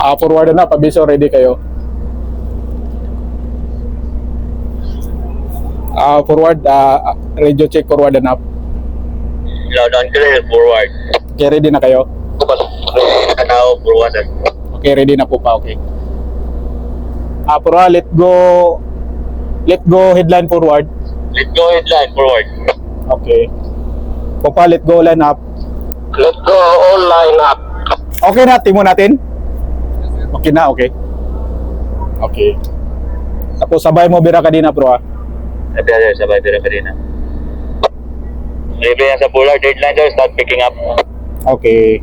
Forward na, pabiso, ready kayo. Forward, radio check, forward and up. Loud and clear, forward. Okay, ready na kayo? Tao, forward. Okay, ready na po pa, okay. Forward, let go headline forward. Let go headline, forward. Okay. Pupa, let go line up. Let go all line up. Okay na, timo natin? Okay na, okay. Okay. Tapos sabay mo bira kanina, bro, ha? Sabay tira ka rin. Libre yan sa polar, deadline sir, start picking up. Okay.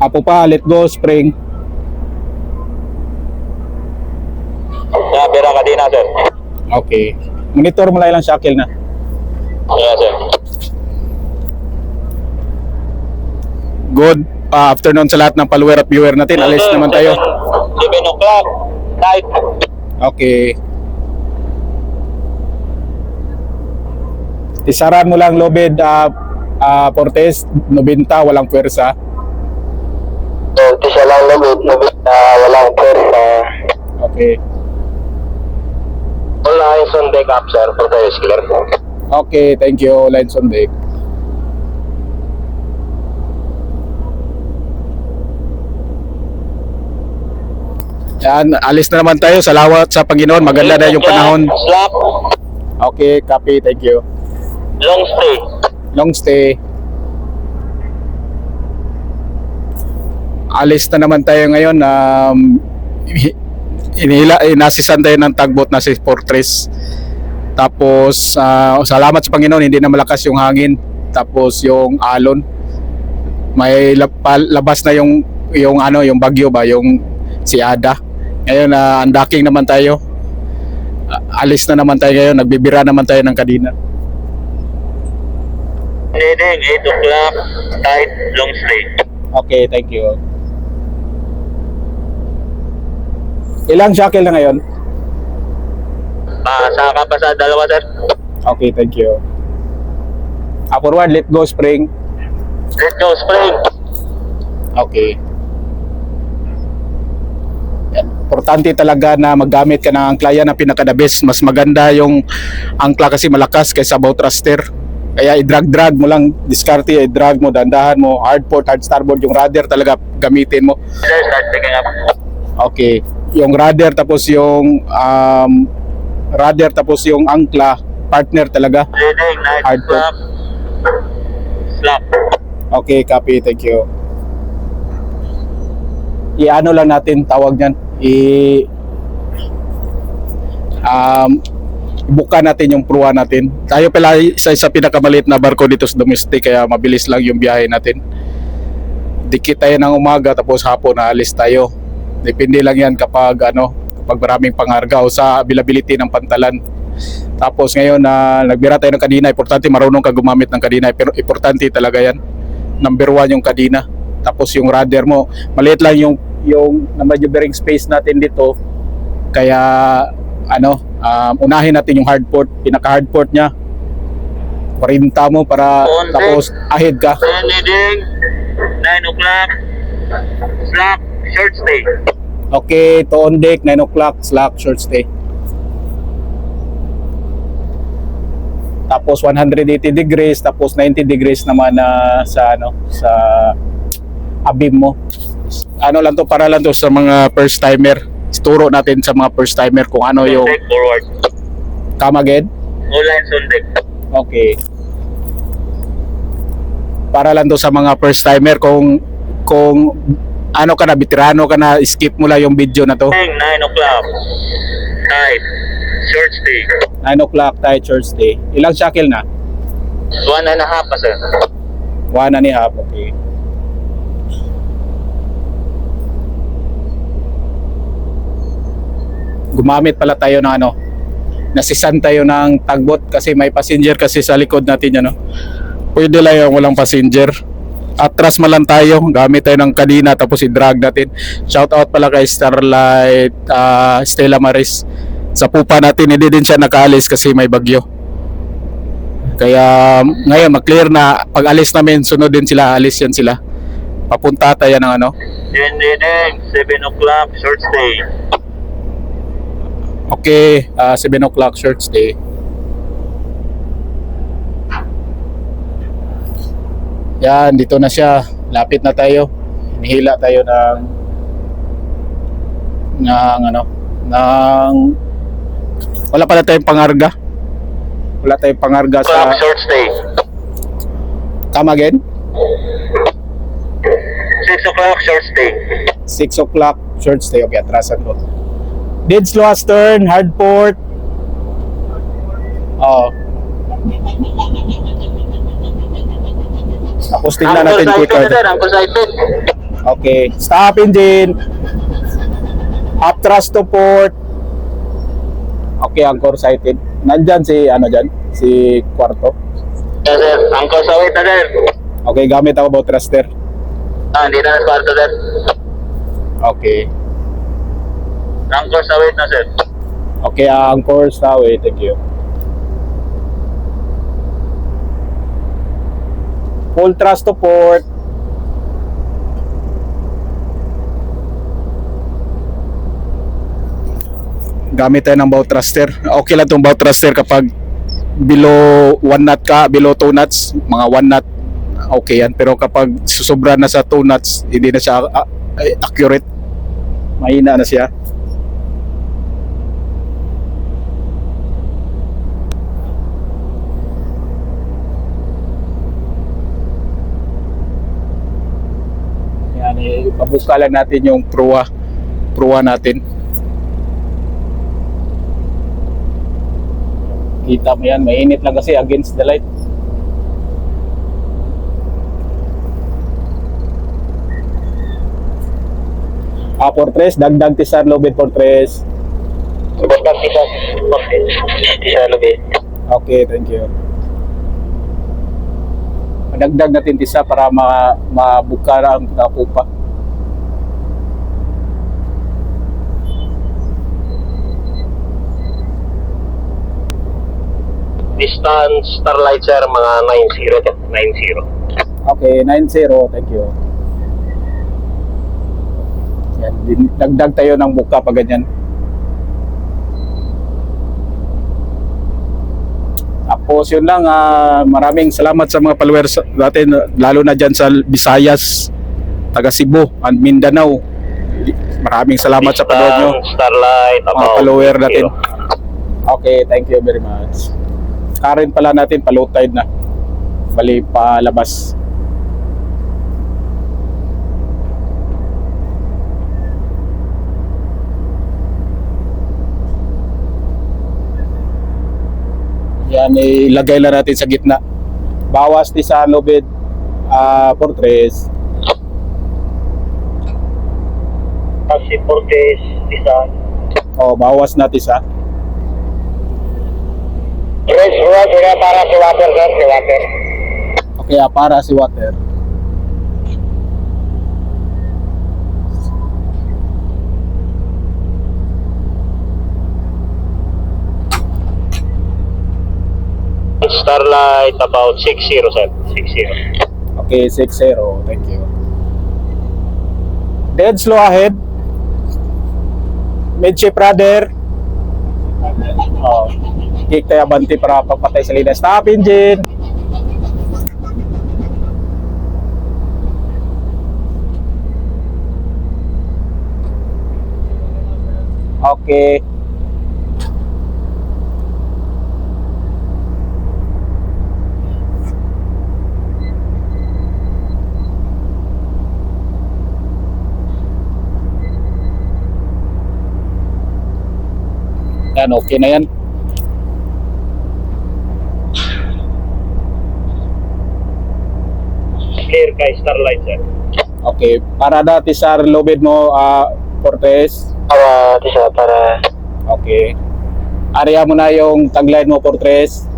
Apo pa, let go, spring. Bira ka din na sir. Okay. Monitor mo lang shackle na. Yeah sir. Good afternoon sa lahat ng follower at viewer natin. Alis naman tayo. 7 o'clock, night. Okay. Isaran mo lang lobed Portes, 90, walang pwersa. Isa lang lobid, walang pwersa. Okay. All lines on deck up sir, for the clear. Okay, thank you. Lines on deck. Yan, alis na naman tayo. Salawat sa Panginoon. Maganda na yung panahon. Slap, Okay, copy. Thank you. long stay. Long stay. Alis na naman tayo ngayon. Inasisan tayo ng tugboat na si Fortress. Tapos, salamat sa Panginoon. Hindi na malakas yung hangin. Tapos yung alon. May labas na yung bagyo ba, yung si Ada. Ngayon, undocking naman tayo. Alis na naman tayo ngayon. Nagbibira naman tayo ng kadina. Heading 8 o'clock, tight, long stay. Okay, thank you. Ilang shackle na ngayon? Saka pa sa dalawa sir. Okay, thank you. Forward, let go, spring. Let go, spring. Okay. Importante talaga na maggamit ka ng angkla. Yan ang pinaka-the best. Mas maganda yung angkla kasi malakas kaysa bow thruster. Kaya i-drag mo lang, diskarte, i-drag mo, dandahan mo, hard port, hard starboard, yung rudder talaga gamitin mo. Sir, start picking up. Okay. Yung rudder tapos yung angkla, partner talaga. Heading, night, Hard port. slap. Slap. Okay, copy. Thank you. I-ano lang natin tawag niyan. Buka natin yung pruwa natin. Tayo pala isa pinakamaliit na barko dito sa domestic kaya mabilis lang yung biyahe natin. Dikit tayo ng umaga tapos hapon naalis tayo. Depende lang yan kapag maraming pangarga o sa availability ng pantalan. Tapos ngayon nagbira tayo ng kadina. Importante marunong ka gumamit ng kadina. Pero importante talaga yan. Number 1 yung kadina. Tapos yung rudder mo. Maliit lang yung maneuvering space natin dito. Kaya unahin natin yung hard port. Pinaka hard port nya 40 mo para tapos ahead ka. Heading 9 o'clock, slack, short stay. Okay, to on deck 9 o'clock, slack, short stay. Tapos 180 degrees, tapos 90 degrees naman sa abim mo. Lang to, para lang to sa mga first timer. Turo natin sa mga first timer kung ano yung Deck forward. come again. All lines on deck. Okay. Para lang to sa mga first timer kung ka na, veterano ka na, skip mo lang yung video na to. 9 o'clock, tight, short stay. 9 o'clock tayo, church day. Ilang shackle na? 1.5 pa sir. 1.5, okay. Gumamit pala tayo ng nasisan tayo ng tugboat kasi may passenger kasi sa likod natin Pwede lang yung walang passenger. Atras man lang tayo, gamit tayo ng kadina tapos i-drag natin. Shout out pala kay Starlight Stella Maris. Sa pupa natin hindi din siya nakaalis kasi may bagyo. Kaya ngayon mag-clear na, pag alis namin sunod din sila, alis yan sila. Papunta tayo ng ano. Ding, 7 o'clock, short stay. Okay, 7 o'clock short stay. Yan, dito na siya. Lapit na tayo. Hinihila tayo ng ano, ng wala pala tayong pangarga. Wala tayong pangarga O'clock, sa short stay. come again. 6 o'clock, short stay. 6 o'clock short stay. Okay, atrasan ko. Dead slow astern, hard port. Oh. Tapos tingnan natin quick card. Uncle sighted. Okay, stop engine. Up thrust to port. Okay, anchor sighted. Nandyan si ano dyan? Si Kwarto. Yes, sir. Uncle sa wait na, sir. Okay, gamit ako bow thruster. Hindi na sa kwarto, sir. Okay. Uncle sa wait na, sir. Okay, anchor sa way. Thank you. Full thrust to port. Gamit tayo ng bow thruster. Okay lang itong bow thruster kapag below 1 knot ka, below 2 knots, mga 1 knot, okay yan. Pero kapag susobra na sa 2 knots, hindi na siya accurate. Mahina na siya. Yan, ipabuka lang natin yung proa natin. Kita mo yan, mainit lang kasi against the light. Fortress, dagdag tisar lobet Fortress. Basta kita. Isa lobby. Okay, thank you. Dagdag natin tisa para mabuka ang pupa. Distance Starlight, sir, mga 90 to 90. Okay, 90, thank you. Yan, dagdag tayo ng buka pag ganyan. Tapos yun lang, maraming salamat sa mga followers natin, lalo na dyan sa Visayas, taga Cebu and Mindanao. Maraming salamat sa panood nyo, Starlight, mga about follower 90. natin. Okay, thank you very much. Current pala natin, pa low tide na. Bali, palabas. Yan, ilagay lang natin sa gitna. Bawas ni sa lobed Fortress. Kasi Fortress, isa. O, bawas natin sa. Race Road, sila para si Water, sir, si Water. Okay, para si water. Starlight, about 60, sir. 60. Okay, 6-0. Thank you. Dead slow ahead. Midship rudder. Oh, kick tayo abanti para pagpatay sa linya. Stop engine. Okay. Yan, okay na yan. Clear kay Starlight, sir. Okay, para dati sa lobed mo, Fortress. Tisa, para... Okay. Area mo na yung tagline mo, Fortress.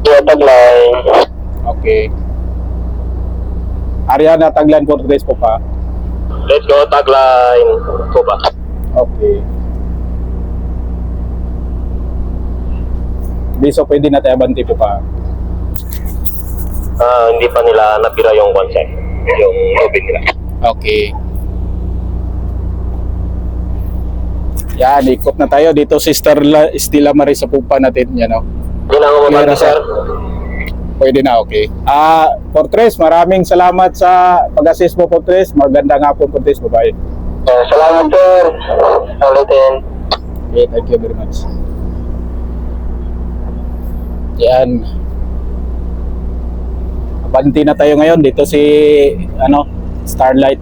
Yeah, tagline. Okay. Area na tagline, Fortress po pa. Let's go, tagline. Kuba. Okay. Di so pwede na tayo abanti po pa. Hindi pa nila nabira yung concept, yung oven nila. Okay. Yan, ikot na tayo dito si Stella Maris sa pupa natin, yan o. Hindi na ako mamati, sir. Pwede na, okay. Fortress, maraming salamat sa pag-assist mo, Fortress. Maganda nga po, Fortress. Bye-bye. Salamat, sir. Ulitin. Okay, thank you very much. Yan. Abanti na tayo ngayon. Dito si, Starlight.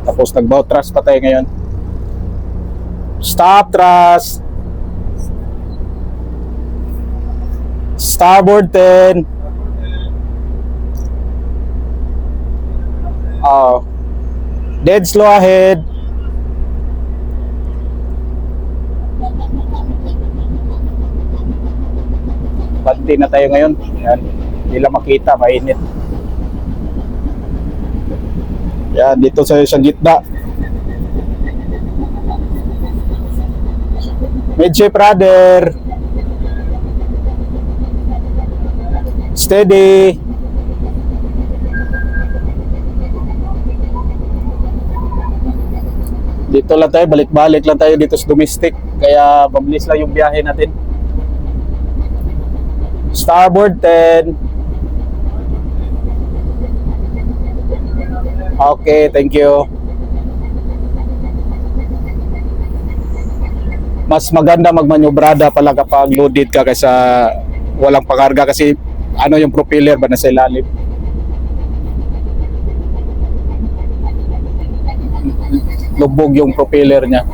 Tapos nag-bow thrust pa tayo ngayon. Stop thrust. Starboard 10. Dead slow ahead. Banti na tayo ngayon. Yan. Hindi lang makita, mainit. Yan, dito sa gitna. Midship rudder. Steady. Dito lang tayo, balik-balik lang tayo dito sa domestic. Kaya mabilis lang yung biyahe natin. Starboard 10. Okay, thank you. Mas maganda magmanyobrada pala kapag loaded ka kaysa walang pakarga kasi yung propeller ba nasa ilalim. Lubog yung propeller niya.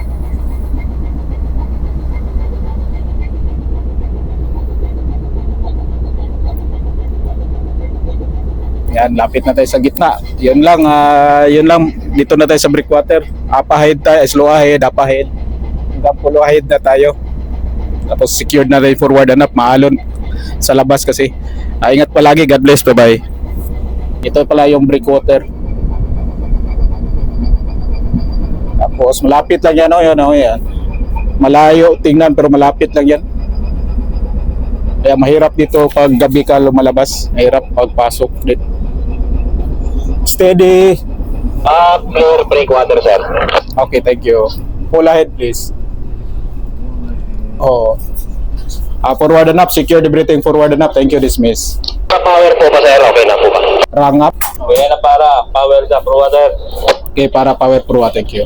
Yan, lapit na tayo sa gitna. Yun lang dito na tayo sa breakwater. Up ahead tayo, slow ahead, up ahead. Hanggang full ahead na tayo. Tapos secured na tayo forward and up, maalon sa labas kasi. Ingat palagi, God bless, bye-bye. Ito pala yung breakwater. Tapos malapit lang yan, yan. Malayo tingnan pero malapit lang yan. Kaya mahirap dito pag gabi ka lumalabas. Mahirap pagpasok dito. Steady. Clear breakwater, sir. Okay, thank you. Full ahead, please. Forward and up. Secure everything. Forward and up. Thank you, dismiss. Power po pa, sir. Okay na po ba? Rang up. Okay na para. Power sa breakwater. Okay, para power pro. Thank you.